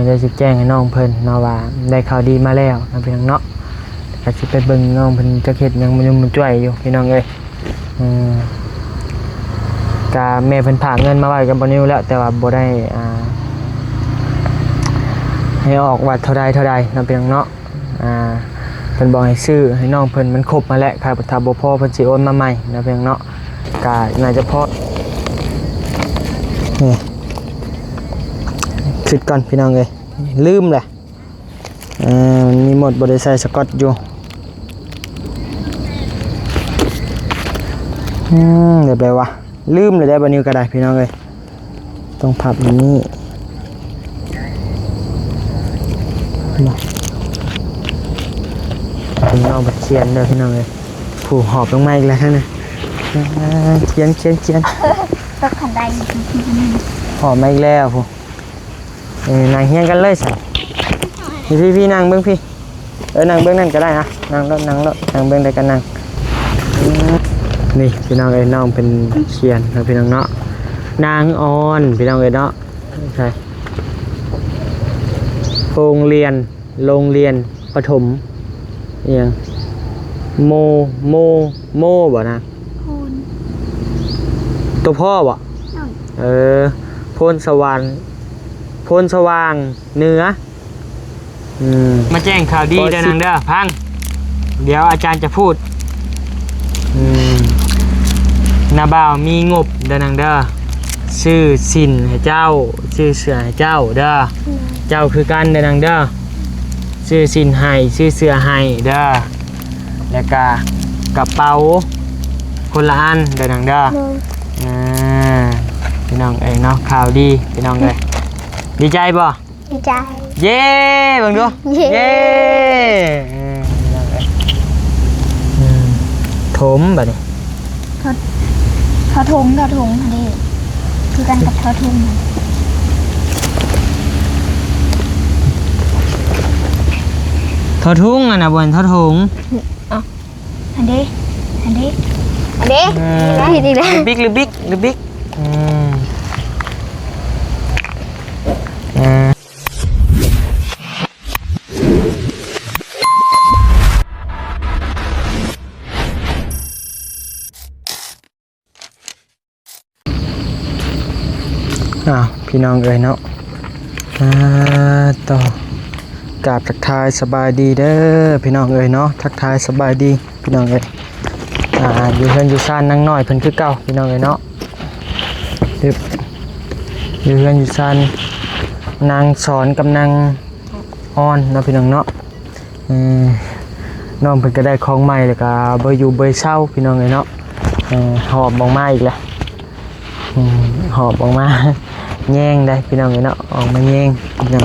ได้สิแจ้งให้น้องเพิ่นเนาะว่าได้ข่าวดีมาแล้วนะพี่น้องเนาะก็สิไปเบิ่งน้องเพิ่นจะเฮ็ดหยังมันยุ่งมันจ้วยอยู่พี่น้องเอ้ยกะแม่เพิ่นฝากเงินมาไว้กับบ่นิวแล้วแต่ว่าบ่ได้ให้ออกว่าเท่าใดนะพี่น้องเนาะเพิ่นบอกให้ซื้อให้น้องเพิ่นมันครบมาแล้วครับถ้าบ่พอเพิ่นสิโอนมาใหม่นะพี่น้องเนาะก็น่าจะพอนี่คิดก่อนพี่น้องเอ้ยลืมแหละมีหมดบ่ได้ใส่สกอตอยู่เดี๋ยวไปวะลืมเลยได้บ่นิวก็ได้พี่น้องเอ้ยต้องพับอย่างนี้พี่น้องบัดเขียนเด้อพี่น้องเอ้ยผู้หอบลงมาอีกแล้วท่านน่ะเขียนตกขันใดหอบมาอีกแล้วผู้นั่งเฮียงกันเลยสิพี่นั่งเบิ่งพี่นั่งเบิ่งนั่นก็ได้นะนั่งรถนั่งเบิ่งได้กันนั่งนี่พี่น้องเอ้ยน้องเป็นเขียนนะพี่น้องเนาะนางออนพี่น้องเอ้ยเนาะใช่โรงเรียนประถมอย่างโมบ่นะตัวพ่อบ่โพนสว่างเหนือมาแจ้งข่าวดีเด้อนางเด้อพังเดี๋ยวอาจารย์จะพูดนาบ่าวมีงบเด้อนางเด้อชื่อสินให้เจ้าชื่อเสือให้เจ้าเด้อเจ้าคือกันเด้อนางเด้อชื่อสินให้ชื่อเสือให้เด้อแล้วก็กระเป๋าคนละอันเด้อนางเด้อพี่น้องเอ้ยเนาะข่าวดีพี่น้องเอ้ยดีใจบ่ดีใจเย้เบิ่งดูเย้ถมแบบนี้ทอทงอันนี้คือกันกับทอทงทอทุ่งอ่ะนะบนทอทุ่งอันนี้ผิดอีกแล้วบิ๊กพี่น้องเอ้ยเนาะต่อกราบทักทายสบายดีเด้อพี่น้องเอ้ยเนาะทักทายสบายดีพี่น้องเอ้ยอยู่เฮือนอยู่ซ่านนั่งน้อยเพิ่นคือเก่าพี่น้องเอ้ยเนาะอยู่เฮือนอยู่ซ่านนางสอนกับนางอ่อนเนาะพี่น้องเนาะน้องเพิ่นก็ได้ของใหม่แล้วก็บ่อยู่บ่เศร้าพี่น้องเอ้ยเนาะหอบออกมาอีกแล้วหอบออกมาแย่งได้พี่น้องเนาะออกมาแย่งพี่น้อง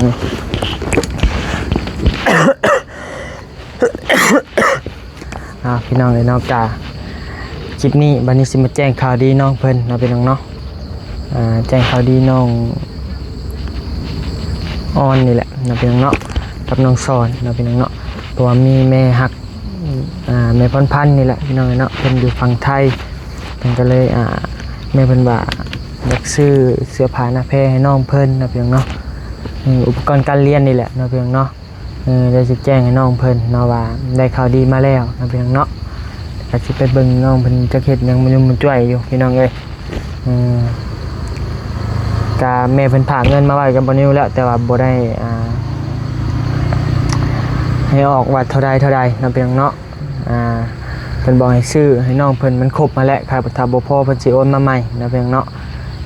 พี่น้องเนาะกะคลิปนี้บัดนี้สิมาแจ้งข่าวดีน้องเพิ่นเนาะพี่น้องเนาะแจ้งข่าวดีน้องออนนี่แหละเนาะพี่น้องเนาะกับน้องสอนเนาะพี่น้องเนาะตัวมีแม่ฮักแม่พันนี่แหละพี่น้องเนาะเพิ่นอยู่ฝั่งไทยเพิ่นก็เลยแม่เพิ่นว่าอยากซื้อเสื้อผ้าหน้าแพรให้น้องเพิ่นนะเพียงเนาะอุปกรณ์การเรียนนี่แหละนะเพียงเนาะได้สิแจ้งให้น้องเพิ่นเนาะว่าได้ข่าวดีมาแล้วนะเพียงเนาะก็สิไปเบิ่งน้องเพิ่นจะเฮ็ดหยังมันยุ่งมันจ้วยอยู่พี่น้องเอ้ยก็แม่เพิ่นฝากเงินมาไว้กับบ่นิวแล้วแต่ว่าบ่ได้ให้ออกว่าเท่าใดนะเพียงเนาะเพิ่นบอกให้ซื้อให้น้องเพิ่นมันครบมาแล้วครับถ้าบ่พอเพิ่นสิโอนมาใหม่นะเพียงเนาะ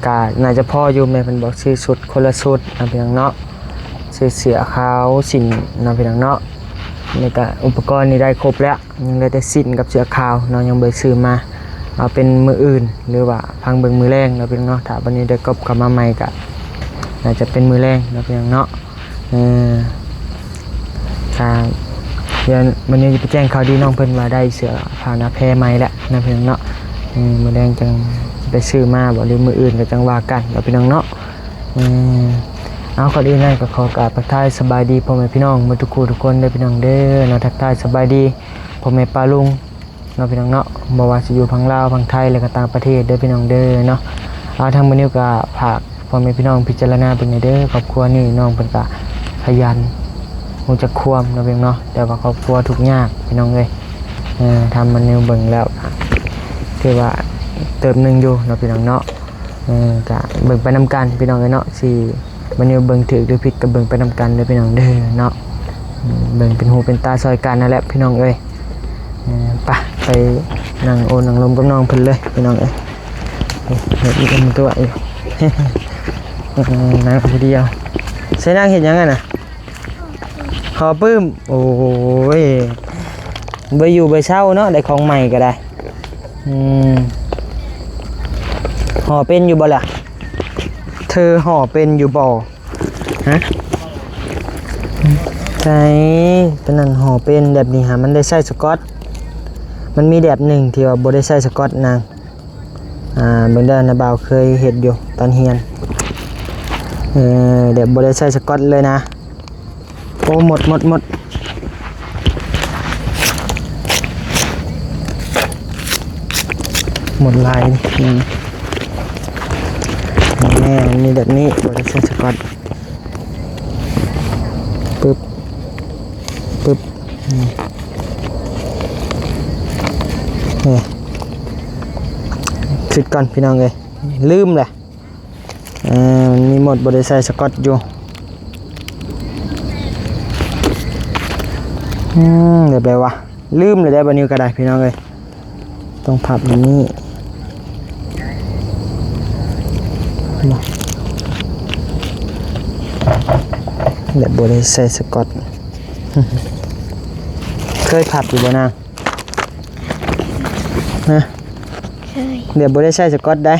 ก็น่าจะพออยู่แม่เพิ่นบอกซื้อชุดคนละชุดนะเพียงเนาะซื้อเสื้อขาวสินนะเพียงเนาะนี่ก็อุปกรณ์นี่ได้ครบแล้วยังเหลือแต่สินกับเสื้อขาวเนาะยังบ่ได้ซื้อมาเอาเป็นมื้ออื่นหรือว่าพังเบิ่งมื้อแรงนะเพียงเนาะถ้าวันนี้ได้กลับมาใหม่ก็น่าจะเป็นมื้อแรงนะเพียงเนาะเดี๋ยววันนี้จะไปแจ้งข่าวดีน้องเพิ่นว่าได้เสื้อผ้าหน้าแพรใหม่แล้วนะพี่น้องเนาะมื้อแรงจังไปซื้อมาบ่หรือมื้ออื่นก็จังว่ากันแล้วพี่น้องเนาะเอาก่อนอื่นเลยก็ขอกราบทักทายสบายดีพ่อแม่พี่น้องทุกคนเด้อพี่น้องเด้อเนาะทักทายสบายดีพ่อแม่ป้าลุงเนาะพี่น้องเนาะบ่ว่าสิอยู่ฝั่งลาวฝั่งไทยแล้วก็ต่างประเทศเด้อพี่น้องเด้อเนาะเอาทางมื้อนี้ก็ฝาก พ่อแม่พี่น้องพิจารณาเป็นไงเด้อครอบครัวนี่น้องเพิ่นก็ขยันรู้จักควมเนาะเพียงเนาะแต่ว่าครอบครัวทุกข์ยากพี่น้องเอ้ยทำมันแนวเบิ่งแล้วคือว่าเติมหนึงอยู่เนาะพี่น้องเนาะก็เบิ่งไปนำกันพี่น้องเอ้ยเนาะสิมันแนวเบิ่งถูกหรือผิดก็เบิ่งไปนำกันเด้อพี่น้องเด้อเนาะเบิ่งเป็นหูเป็นตาซอยกันนั่นแหละพี่น้องเอ้ยไปนั่งโอนั่งลมกับน้องเพิ่นเลยพี่น้องเอ้ยเฮ็ดอีกมันตัวอยู่ นั่งคนเดียวใช้นั่งเห็นยังไงน่ะหอปื้มโอ้ยไปอยู่ไปเช่าเนาะได้ของใหม่ก็ได้ห่อเป็นอยู่บ่ล่ะเธอห่อเป็นอยู่บ่ฮะใช่ตอนนั้นห่อเป็นแบบนี้ฮะมันได้ใส่สกอตมันมีแบบหนึ่งที่ว่าบ่ได้ใส่สกอตนางเบิ่งได้นะบ่าวเคยเฮ็ดอยู่ตอนเรียนเดี๋ยวบ่ได้ใส่สกอตเลยนะโอ้หมดลายนี่แม่มีแบบนี้บ่ได้ใส่สกอตปึ๊บนี่คิดก่อนพี่น้องเลยลืมแหละมันมีหมดบ่ได้ใส่สกอตอยู่เดี๋ยวไปวะลืมเลยได้บันนี้ก็ได้พี่น้องเลยต้องพับอย่างนี้เดี๋ยวบ่ได้ใส่สกอต เคยพับอยู่บ่นางนะเคยเดี๋ยวบ่ได้ใส่สกอตได้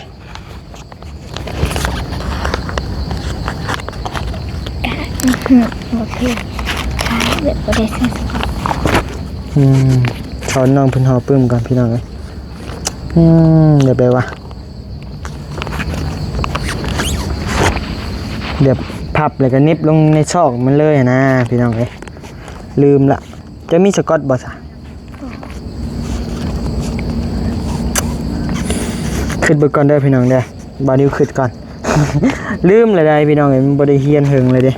โอเคเดี๋ยวบ่ได้ใส่สกอตสอนน้องเพิ่นหอปึ้มก่อนพี่น้องเอ้ยเดี๋ยวไปวะเดี๋ยวพับแล้วก็นิบลงในซอกมันเลยนะพี่น้องเอ้ยลืมละจะมีสกอตบ่ซะขึ้นเบิกก่อนเด้อพี่น้องเด้อบาดิวขึ้นก่อน ลืมเลยได้พี่น้องเอ้ยมันบ่ได้เฮียนหึงเลยเด้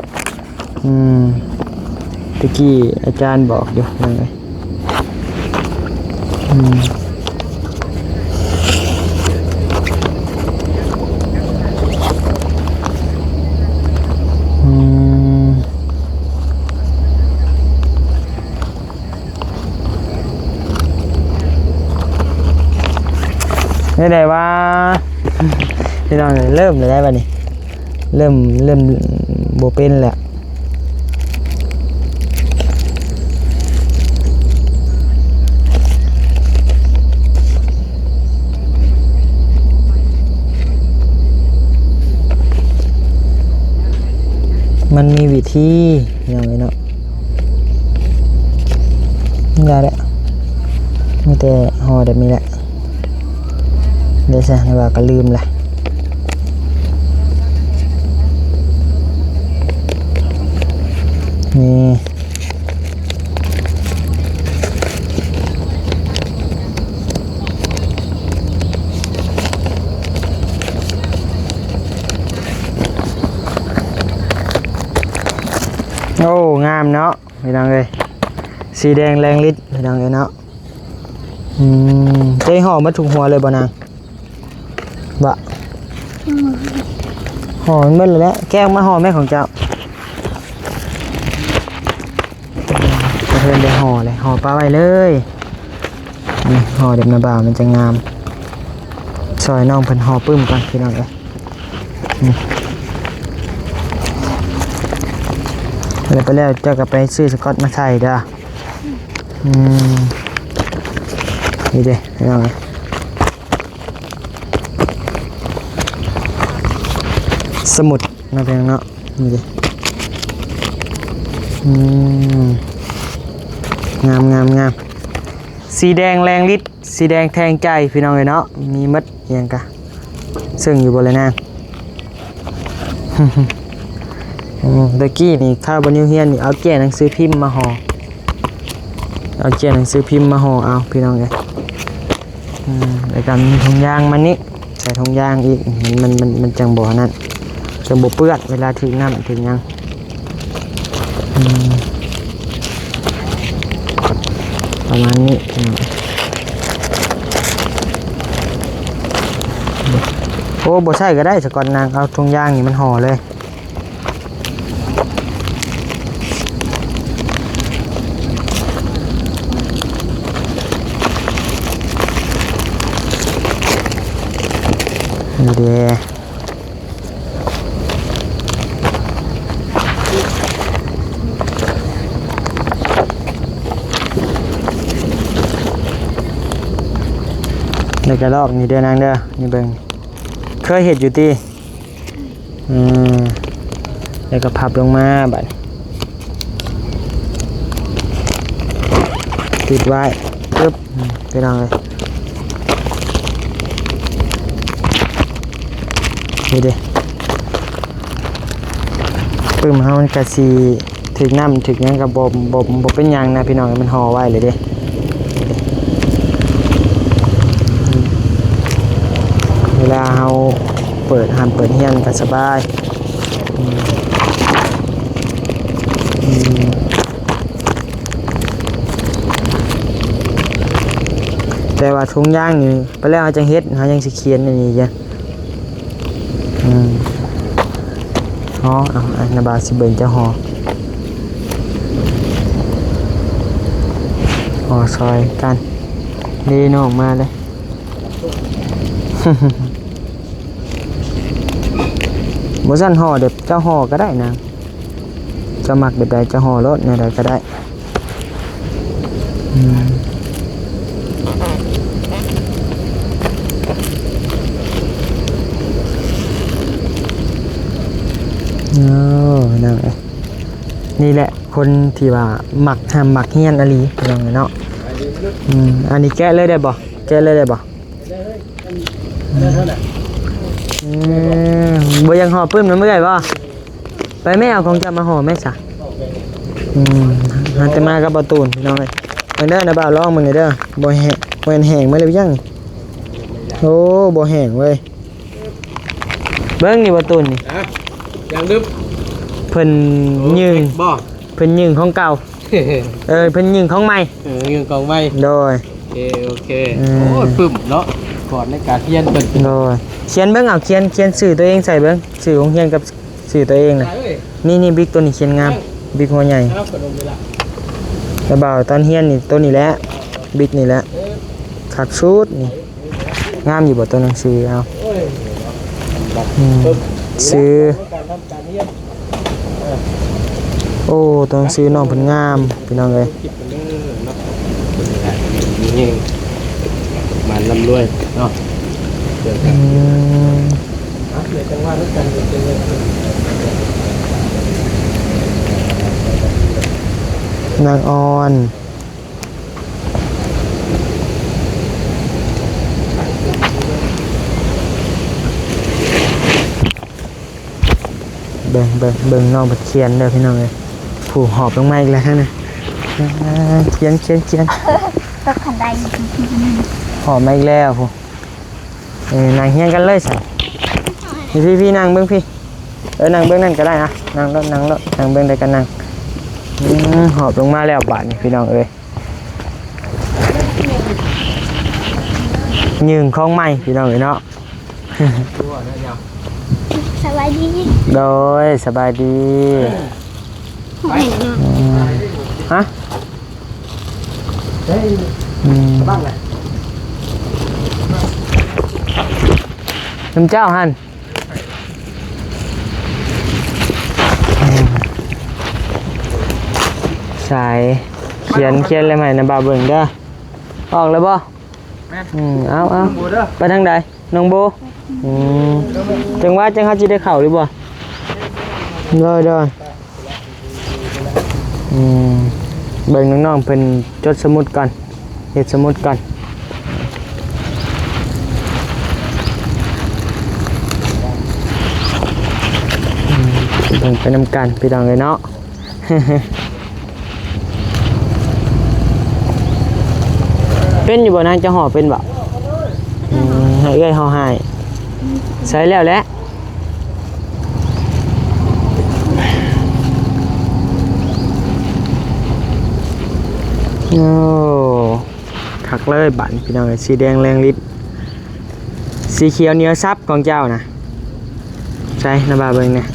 ตะกี้อาจารย์บอกอยู่นั่นเลยได้ว่าพี่น้องเริ่มเลยได้ป่ะนี่เริ่มโบเป็นแหละมันมีวิธีอย่างไรเนาะได้แหละไม่แต่ห่อแบบนี้แหละเดี๋ยวซะในว่าก็ลืมละนี่โอ้งามเนาะพี่น้องเลยสีแดงแรงฤทธิ์พี่น้องเลยเนาะใจห่อมาถูกหัวเลยบ่นางบะห่อมันเมื่อไรแล้วแก้วมาห่อแม่ของเจ้าจะเพิ่มได้ห่อเลยห่อปลาไว้เลยนี่ห่อเด็กมาบ่าวมันจะงามซอยน้องเพิ่นห่อปึ้มก่อนพี่น้องเลยแล้วไปแล้วเจ้าก็ไปซื้อสกอตมาใส่เด้อนี่เด้พี่น้องเลยสมุดนะเพียงเนาะนี่ดิงามสีแดงแรงฤทธิ์สีแดงแทงใจพี่น้องเลยเนาะมีมัดยังกะซึ่งอยู่บนเลยนางตะกี้นี่ข้าวบนนิวเฮียนนี่เอาแก่หนังสือพิมพ์มาห่อเอาพี่น้องเลยแล้วก็มีถุงยางมันนี่ใส่ถุงยางอีกมันจังบ่อนั่น จะบ่เปื้อนเวลาถึงน้ำถึงหยังประมาณนี้โอ้บ่ใช่ก็ได้สก่อนนางเอาทุงยางนี่มันห่อเลยนี่เด้ในกระรอกนี่เด้อนางเด้อนี่เบิ่งเคยเห็ดอยู่ติแล้วก็พับลงมาบัดติดไว้ปึ๊บไปลองเลยนี่เด้ปึ้มเฮามันก็สิถึกน้ำถึกหยังก็บ่เป็นหยังนะพี่น้องมันห่อไว้เลยเด้เวลาเฮาเปิดห้ามเปิดเฮียนก็สบายแต่ว่าถุงยางนี่ไปแล้วเฮาจังเฮ็ดเฮายังสิเขียนอันนี้จ้ะห่อเอาอันนาบาสิเบิ่งจะห่อซอยกันดีน้องมาเลยบ่สั่นห่อเด็บเจ้าห่อก็ได้นะจะมักแบบใดจะห่อรถในใดก็ได้นั่นเองนี่แหละคนที่ว่าหมักห้ามหมักเฮียนอะไรอย่างเงี้ยเนาะอันนี้แกะเลยได้บ่แกะเลยได้บ่บ่ยังห่อปื้มนั่นไม่ได้บ่ไปไม่เอาของจะมาห่อไม่ซะหันแต่มากับประตูนพี่น้องเอ้ยเด้อนะบ่าวลองมึงเด้อบ่แห้งบ่แห้งมาเลยยังโอ้บ่แห้งเว้ยเบิ่งนี่ประตูนนี่ยังดึบเพิ่นยืงบ่เพิ่นยืงของเก่าเพิ่นยืงของใหม่ยืงของใหม่โดยโอเคโอ้ยปึ้มเนาะก่อนในการเรียนเพิ่นโดยเขียนเบิ่งเอาเขียนชื่อตัวเองใส่เบิ่งชื่อของเรียนกับชื่อตัวเองน่ะนี่บิ๊กตัวนี้เขียนงามบิ๊กหัวใหญ่แล้วบ่าวตอนเรียนนี่ตัวนี้แหละบิ๊กนี่แหละคักชุดนี่งามอยู่บ่ตัวหนังสือเอาซื้อโอ้ต้องซื้อน้องเพิ่นงามพี่น้องเอ้ยนี่มันร่ำรวยเนาะเดี๋ยวจังว่ารู้กันนางออนเบิ่งน้องเขียนเด้อพี่น้องเอ้ยผู้หอบลงมาอีกแล้วนะเขียนก็ขันได้หอบมาอีกแล้วผู้นางเฮียนกันเลยสิพี่นางเบิ่งพี่นางเบิ่งนั่นก็ได้นะนางรถนางเบิ่งได้กันนางหอบลงมาแล้วบาดนี่พี่น้องเอ้ยยืงของใหม่พี่น้องเอ้ยเนาะสบายดีโดยสบายดีฮะบ้างแหละน้ำเจ้าหันสายเขียนอะไรใหม่นะบ่าวเบิ่งเด้อออกแล้วบ่เอาไปทางใดน้องโบจังว่าจังเขาจะได้เข่าหรือบ่ได้เบิ่งน้องๆเป็นจดสมุดก่อนเฮ็ดสมุดก่อนเบิ่งไปนำกันพี่น้องเลยเนาะ เป็นอยู่บ่นางจะห่อเป็นบ่ให้เอ้ยห่อให้ใส่แล้วแหละ กเลยบัดพี่น้องเอ้ยสีแดงแรงฤทธิ์สีเขียวเหนียวซับของเจ้านะใช่นะบ่าวเบิ่งเนี่ย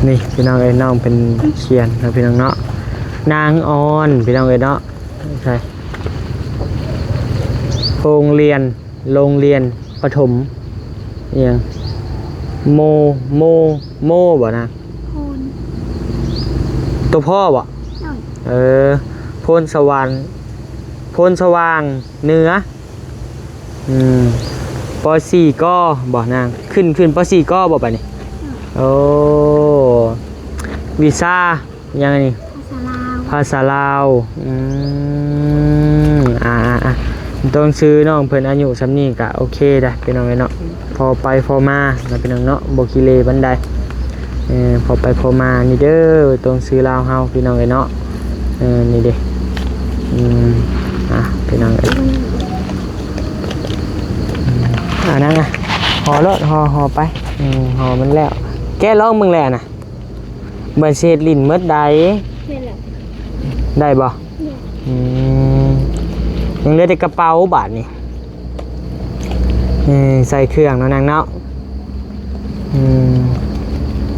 นี่พี่น้องเอ้ยน้องเป็นเขียนนะพี่น้องเนาะนางออนพี่น้องเอ้ยเนาะใช่โรงเรียนประถมเอียงโมบ่นะ โพน ตัวพ่อบ่ น้อย โพนสว่างเหนือป.4 ก็บ่นางขึ้นป.4 ก็บ่ปะนี่โอ้วีซ่ายังไงนี่ ภาษาลาว ภาษาลาวต้องซื้อน้องเพิ่นอายุซ้ำนี้ก็โอเคได้พี่น้องเนาะพอไปพอมาแล้วพี่น้องเนาะบ่ขี้เลบันไดพอไปพอมานี่เด้อต้องซื้อลาวเฮาพี่น้องเนาะนี่เด้พี่น้องนั่งห่อรถห่อไปห่อมันแล้วแกร้องมึงแหละน่ะเบิดเศษลิ้นเมดใด ไม่หรอก ได้บ่ยังเหลือแต่กระเป๋าบาทนี่ใส่เครื่องเนาะนางเนาะ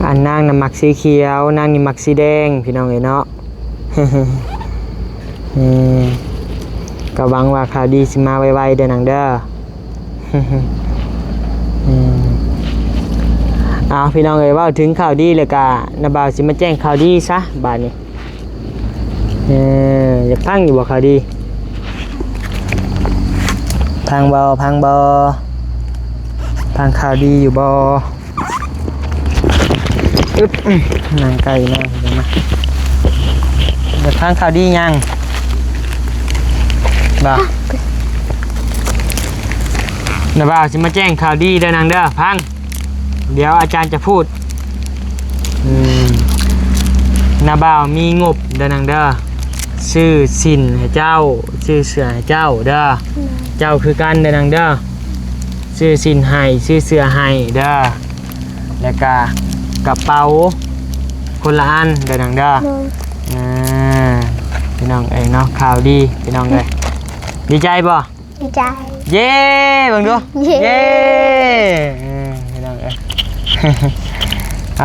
อันนางน่ะมักสีเขียวนางนี่มักสีแดงพี่น้องเอ้ยเนาะ ก็หวังว่าข่าวดีสิมาไวๆเด้อนางเด้อ พี่น้องเอ้ยว่าถึงข่าวดีเลยกะนาบ่าวสิมาแจ้งข่าวดีซะบาดนี้อยากพังอยู่บ่ข่าวดีพังบ่พังข่าวดีอยู่บ่อึ๊บนางไก่นะเดี๋ยวมาอยากพังข่าวดียังบ่นาบ่าวสิมาแจ้งข่าวดีเด้อนางเด้อพังเดี๋ยวอาจารย์จะพูดนาบ่าวมีงบเด้อนางเด้อซื้อสินให้เจ้าซื้อเสื้อให้เจ้าเด้อเจ้าคือกันเด้อนางเด้อซื้อสินให้ซื้อเสื้อให้เด้อแล้วก็กระเป๋าคนละอันเด้อนางเด้อพี่น้องเอ้ยเนาะข่าวดีพี่น้องเอ้ยดีใจบ่ ดีใจ เย้เบิ่งดู เย้ พี่น้องเอ้ย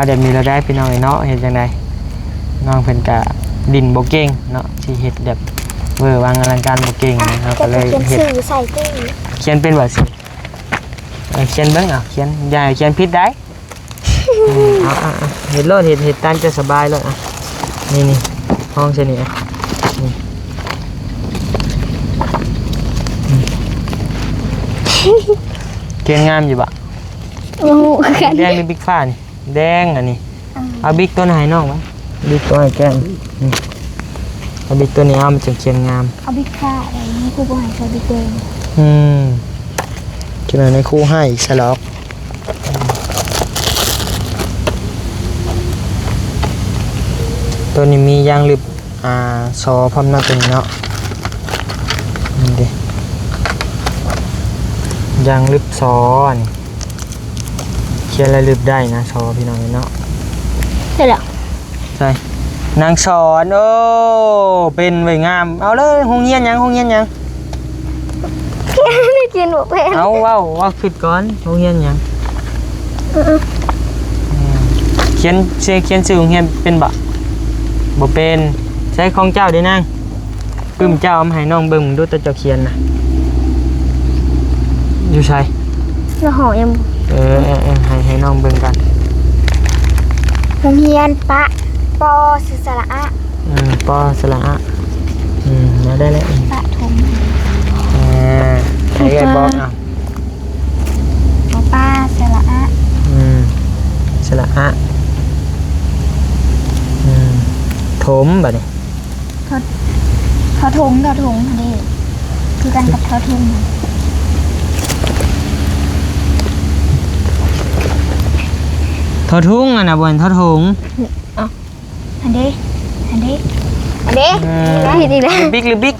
เดี๋ยวมีเราได้พี่น้องเอ้ยเนาะเห็นจังไดน้องเพิ่นก็ดินบ่เก่งเนาะที่เฮ็ดแบบเวอร์วางอลังการบ่เก่งเนาะก็เลยเฮ็ด ใส่ตู้ เขียนเป็นว่าสิเขียนเบิ่งเขียนอย่าให้เขียนผิดได้เฮ็ดโลดเฮ็ดตามจะสบายโลดนี่ห้องเช่นนี้เขียนงามอยู่บ่ แดงหรือบิ๊กฟ้านี่แดงอันนี้เอาบิ๊กตัวไหนน้องวะบิ๊กตัวไหนแก้มเอาบิ๊กตัวนี้เอามันจะเขียนงาม เอาบิ๊กค่าอะไรนี่ครูบอกให้ใช้บิ๊กเดง จุดไหนในคู่ให้สล็อกตัวนี้มียางลึบซอพร้อมหน้าตัวนี้เนาะนี่ดิยางลึบซอนี่เขียนอะไรลึบได้นะซอพี่น้องเนาะ ใช่หรอ ใช่นางสอนโอ้เป็นไว้งามเอาเลยห้องเงียนยังไม่กินหมดเพล เอาว้าวขึ้นก่อนห้องเงียนยังเขียนชื่อห้องเงียนเป็นบ่เป็นใช้ของเจ้าได้นั่งปึ้มเจ้าเอามาให้น้องเบิ่งดูตัวเจ้าเขียนนะอยู่ใช่ เราห่อยัง ให้น้องเบิ่งกัน โรงเรียนปะปอศึกษาละ ปอสระแล้วได้แล้ว ปะทง ไอ้บอกปอป้าสละสระถมแบบนี้ ทอทงนี่คือกันกับทอทง ทอทุ่งนะบนทอทุ่ง อันนี้ผิดอีกแล้ว หรือบิ๊ก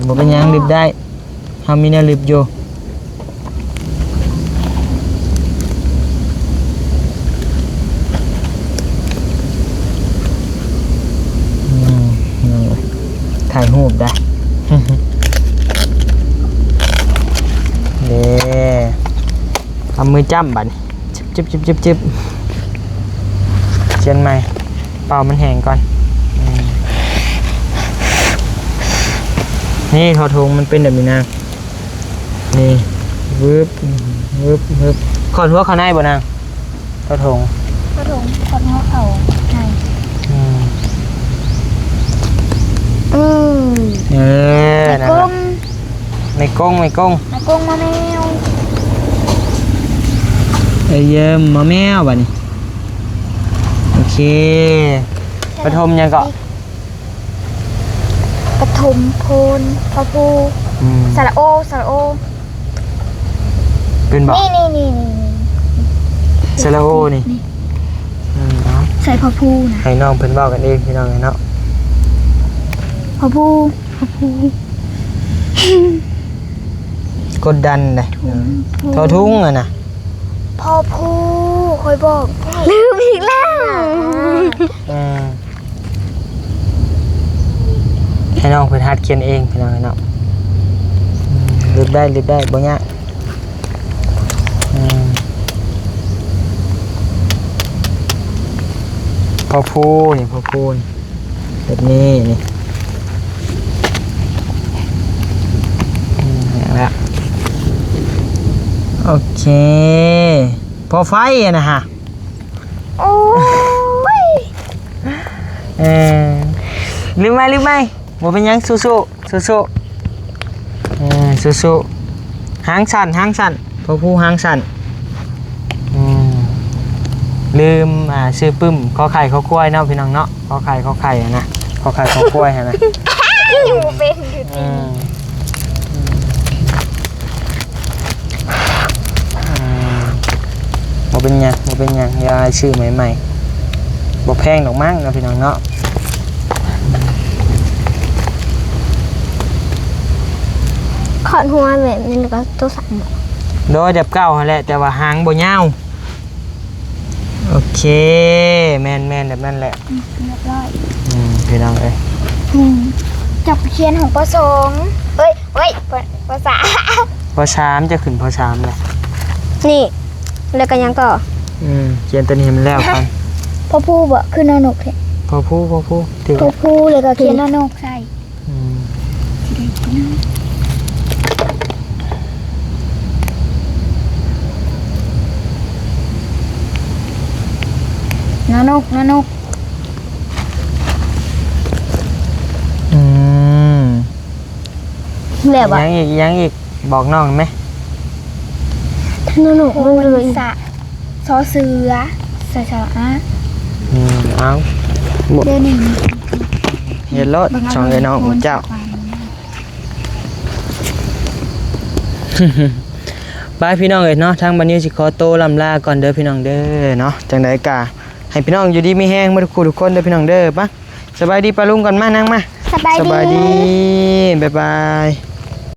บอกเป็นยังลิบได้ทำมีแนวลิบอยู่ ถ่ายรูปได้ เด้เอามือจ้ำบัดนี้จิบเชียนใหม่เป่ามันแห้งก่อนนี่ทอทงมันเป็นแบบนี้นะนี่วึบขอนหัวเขาในบ่นางทอทง กระทงคนเขาเอาในเออ ในกุ้ง ไม่ก้ง ในกุ้งมะแมว เยี่ยมมาแมวบัดนี้โอเคปฐมยังเกาะ กระทมโพนพะพูสระโอเป็นบอก นี่สระโอนี่เนาะ ใส่พะพูนะ ให้น้องเพิ่นเว้ากันเองพี่น้องเนาะ พะพู กดดันเลยทอทุ่งอ่ะนะ พอพูคอยบอกลืมอีกแล้ว ให้น้องเพิ่นหัดเขียนเองพี่น้องเนาะลืมได้บ่ยากพอพูนี่แบบนี้นี่อย่างละโอเคพอไฟอะนะฮะ โอ้ย ลืมไหมบ่เป็นหยังสู้หางสั่นพอผู้หางสั่นลืมซื้อปึ้มขอไข่ขอควายเนาะพี่น้องเนาะขอไข่นะขอไข่ขอควายฮะนะ อยู่เป็นอยู่ดี บ่เป็นหยังอย่าชื่อใหม่ๆบ่แพงดอกมั้งเนาะพี่น้องเนาะ ขอนหัวแบบนี้แล้วก็ตัวสั่น โดยแบบเก่าหั่นแหละแต่ว่าหางบ่ยาวโอเคแม่นแบบนั้นแหละเรียบร้อย พี่น้องเอ้ย จับเขียนของปสองเอ้ยภาษา พอ3จะขึ้นพอ3แหละ นี่แล้วก็ยังต่อ เขียนตัวนี้ให้มันแล้วกัน พ่อผู้บ่คือนอนกแท้ พอผู้ถือ พ่อผู้เลยก็เขียนนอนกใส่นอนกแบบว่า ยังอีกบอกน้องไหม นอนกมันเลยสะซอเสือใส่สระอะ เอาหมด เดี๋ยวนี้ เย็นรถสองไอ้น้องของเจ้าบายพี่น้องเอ้ยเนาะทางบันนี้สิขอโตลำลาก่อนเด้อพี่น้องเด้อเนาะจังไดกะให้พี่น้องอยู่ดีมีแห้งมาทุกคนเด้อพี่น้องเด้อปะสบายดีปะลุงก่อนมานั่งมาสบายดีบ๊ายบาย